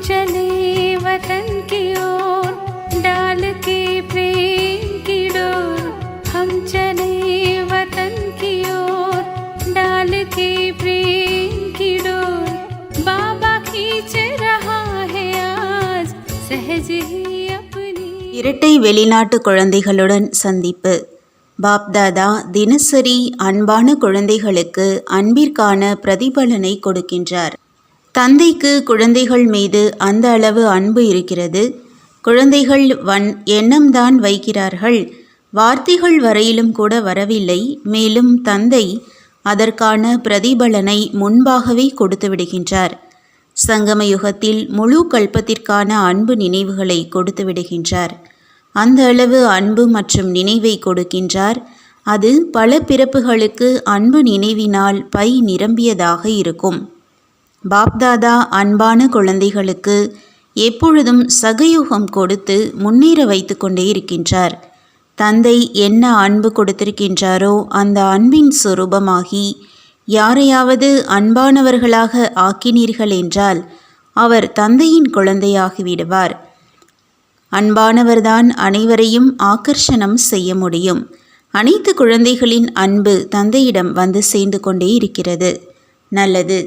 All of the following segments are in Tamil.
चले वतन की ओर डाल के प्रेम की डोर। हम चले वतन की ओर डाल के प्रेम की डोर। बाबा खींच रहा है आज सहज ही अपनी। இரட்டை வெளிநாட்டு குழந்தைகளுடன் சந்திப்பு. பாப்தாதா தினசரி அன்பான குழந்தைகளுக்கு அன்பிற்கான பிரதிபலனை கொடுக்கின்றார். தந்தைக்கு குழந்தைகள் மீது அந்த அளவு அன்பு இருக்கிறது. குழந்தைகள் எண்ணம்தான் வைக்கிறார்கள், வார்த்தைகள் வரையிலும் கூட வரவில்லை. மேலும் தந்தை அதற்கான பிரதிபலனை முன்பாகவே கொடுத்து விடுகின்றார். சங்கம யுகத்தில் முழு கல்பத்திற்கான அன்பு நினைவுகளை கொடுத்து விடுகின்றார். அந்த அளவு அன்பு மற்றும் நினைவை கொடுக்கின்றார். அது பல பிறப்புகளுக்கு அன்பு நினைவினால் பை நிரம்பியதாக இருக்கும். பாப்தாதா அன்பான குழந்தைகளுக்கு எப்பொழுதும் சகயுகம் கொடுத்து முன்னேற வைத்து கொண்டே இருக்கின்றார். தந்தை என்ன அன்பு கொடுத்திருக்கின்றாரோ அந்த அன்பின் சொரூபமாகி யாரையாவது அன்பானவர்களாக ஆக்கினீர்கள் என்றால் அவர் தந்தையின் குழந்தையாகி விடுவார். அன்பானவர்தான் அனைவரையும் ஆகர்ஷணம் செய்ய முடியும். அனைத்து குழந்தைகளின் அன்பு தந்தையிடம் வந்து சேர்ந்து கொண்டே இருக்கிறது. நல்லது.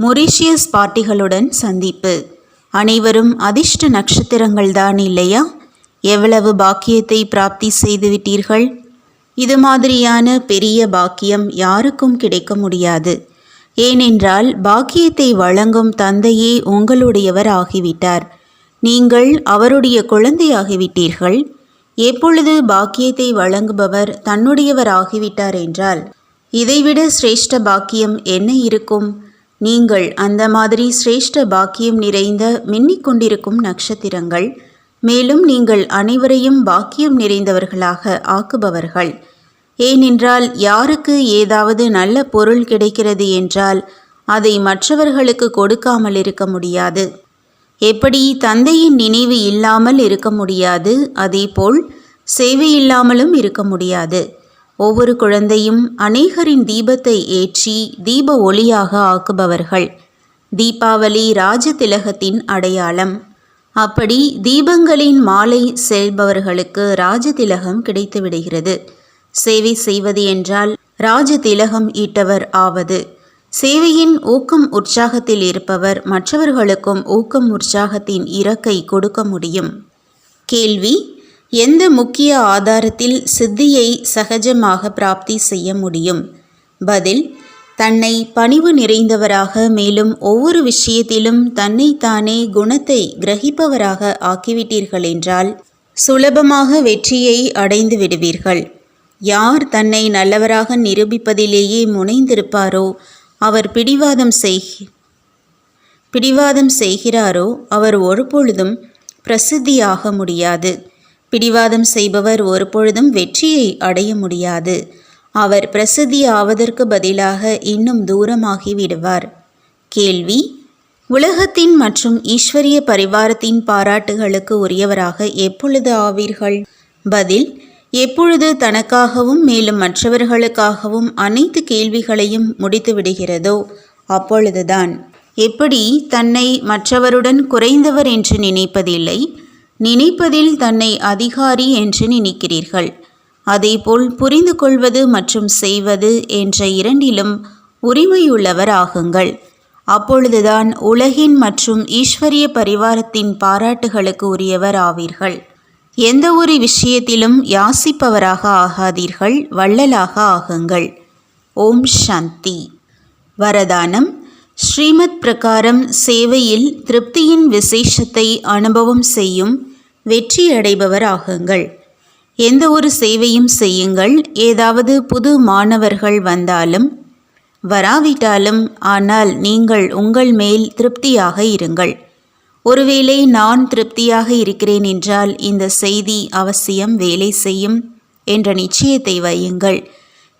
மொரீஷியஸ் பார்ட்டிகளுடன் சந்திப்பு. அனைவரும் அதிர்ஷ்ட நட்சத்திரங்கள்தான் இல்லையா? எவ்வளவு பாக்கியத்தை பிராப்தி செய்துவிட்டீர்கள். இது மாதிரியான பெரிய பாக்கியம் யாருக்கும் கிடைக்க முடியாது. ஏனென்றால் பாக்கியத்தை வழங்கும் தந்தையே உங்களுடையவர் ஆகிவிட்டார். நீங்கள் அவருடைய குழந்தையாகிவிட்டீர்கள். எப்பொழுது பாக்கியத்தை வழங்குபவர் தன்னுடையவர் ஆகிவிட்டார் என்றால் இதைவிட சிரேஷ்ட பாக்கியம் என்ன இருக்கும்? நீங்கள் அந்த மாதிரி சிரேஷ்ட பாக்கியம் நிறைந்த மின்னிக்கொண்டிருக்கும் நட்சத்திரங்கள். மேலும் நீங்கள் அனைவரையும் பாக்கியம் நிறைந்தவர்களாக ஆக்குபவர்கள். ஏனென்றால் யாருக்கு ஏதாவது நல்ல பொருள் கிடைக்கிறது என்றால் அதை மற்றவர்களுக்கு கொடுக்காமல் இருக்க முடியாது. எப்படி தந்தையின் நினைவு இல்லாமல் இருக்க முடியாது, அதேபோல் சேவை இல்லாமலும் இருக்க முடியாது. ஒவ்வொரு குழந்தையும் அநேகரின் தீபத்தை ஏற்றி தீப ஒளியாக ஆக்குபவர்கள். தீபாவளி ராஜதிலகத்தின் அடையாளம். அப்படி தீபங்களின் மாலை செல்பவர்களுக்கு ராஜதிலகம் கிடைத்து விடுகிறது. சேவை செய்வது என்றால் ராஜதிலகம் ஈட்டவர் ஆவது. சேவையின் ஊக்கம் உற்சாகத்தில் இருப்பவர் மற்றவர்களுக்கும் ஊக்கம் உற்சாகத்தின் இறக்கை கொடுக்க முடியும். கேள்வி: எந்த முக்கிய ஆதாரத்தில் சித்தியை சகஜமாக பிராப்தி செய்ய முடியும்? பதில்: தன்னை பணிவு நிறைந்தவராக, மேலும் ஒவ்வொரு விஷயத்திலும் தன்னைத்தானே குணத்தை கிரகிப்பவராக ஆக்கிவிட்டீர்கள் என்றால் சுலபமாக வெற்றியை அடைந்து விடுவீர்கள். யார் தன்னை நல்லவராக நிரூபிப்பதிலேயே முனைந்திருப்பாரோ அவர் பிடிவாதம் செய்கிறாரோ அவர் ஒருபொழுதும் பிரசித்தியாக முடியாது. பிடிவாதம் செய்பவர் ஒருபொழுதும் வெற்றியை அடைய முடியாது. அவர் பிரசித்தி ஆவதற்கு பதிலாக இன்னும் தூரமாகி விடுவார். கேள்வி: உலகத்தின் மற்றும் ஈஸ்வரிய பரிவாரத்தின் பாராட்டுகளுக்கு உரியவராக எப்பொழுது ஆவீர்கள்? பதில்: எப்பொழுது தனக்காகவும் மேலும் மற்றவர்களுக்காகவும் அனைத்து கேள்விகளையும் முடித்து விடுகிறதோ அப்பொழுதுதான். எப்படி தன்னை மற்றவருடன் குறைந்தவர் என்று நினைப்பதில்லை, நினைப்பதில் தன்னை அதிகாரி என்று நினைக்கிறீர்கள். அதேபோல் புரிந்து கொள்வது மற்றும் செய்வது என்ற இரண்டிலும் உரிமையுள்ளவர் ஆகுங்கள். அப்பொழுதுதான் உலகின் மற்றும் ஈஸ்வரிய பரிவாரத்தின் பாராட்டுகளுக்கு உரியவர் ஆவீர்கள். எந்த ஒரு விஷயத்திலும் யாசிப்பவராக ஆகாதீர்கள், வள்ளலாக ஆகுங்கள். ஓம் சாந்தி. வரதானம்: ஸ்ரீமத் பிரகாரம் சேவையில் திருப்தியின் விசேஷத்தை அனுபவம் செய்யும் வெற்றியடைபவர் ஆகுங்கள். எந்த ஒரு சேவையும் செய்யுங்கள். ஏதாவது புது மாணவர்கள் வந்தாலும் வராவிட்டாலும், ஆனால் நீங்கள் உங்கள் மேல் திருப்தியாக இருங்கள். ஒருவேளை நான் திருப்தியாக இருக்கிறேன் என்றால் இந்த செய்தி அவசியம் வேலை செய்யும். என்ற நிச்சயத்தை வையுங்கள்.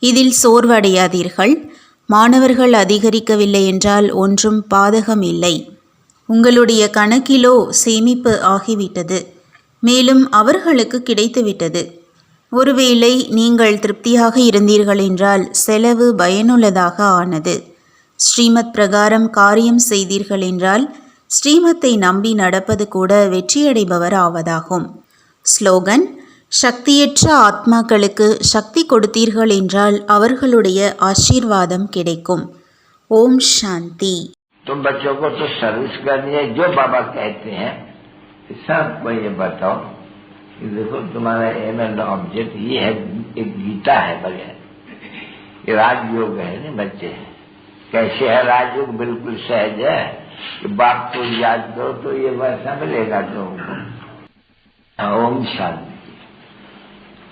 இதில் சோர்வடையாதீர்கள். மாணவர்கள் அதிகரிக்கவில்லை என்றால் ஒன்றும் பாதகம் இல்லை. உங்களுடைய கணக்கிலோ சேமிப்பு ஆகிவிட்டது, மேலும் அவர்களுக்கு கிடைத்துவிட்டது. ஒருவேளை நீங்கள் திருப்தியாக இருந்தீர்கள் என்றால் செலவு பயனுள்ளதாக ஆனது. ஸ்ரீமத் பிரகாரம் காரியம் செய்தீர்கள் என்றால் ஸ்ரீமத்தை நம்பி நடப்பது கூட வெற்றியடைபவர் ஆவதாகும். ஸ்லோகன்: சக்தியற்ற ஆத்மாக்களுக்கு சக்தி கொடுத்தீர்கள் என்றால் அவர்களுடைய ஆசீர்வாதம் கிடைக்கும். ஓம் சாந்தி. तुम बच्चों को तो सर्विस करनी है, जो बाबा कहते हैं सबको ये बताओ कि देखो तुम्हारा एम एंड ऑब्जेक्ट ये है, एक गीता है बगैर, ये राजयोग है नहीं बच्चे। कैसे है राजयोग? बिल्कुल सहज है कि बाप को याद करो तो ये वैसा मिलेगा तुमको। ओम शांति।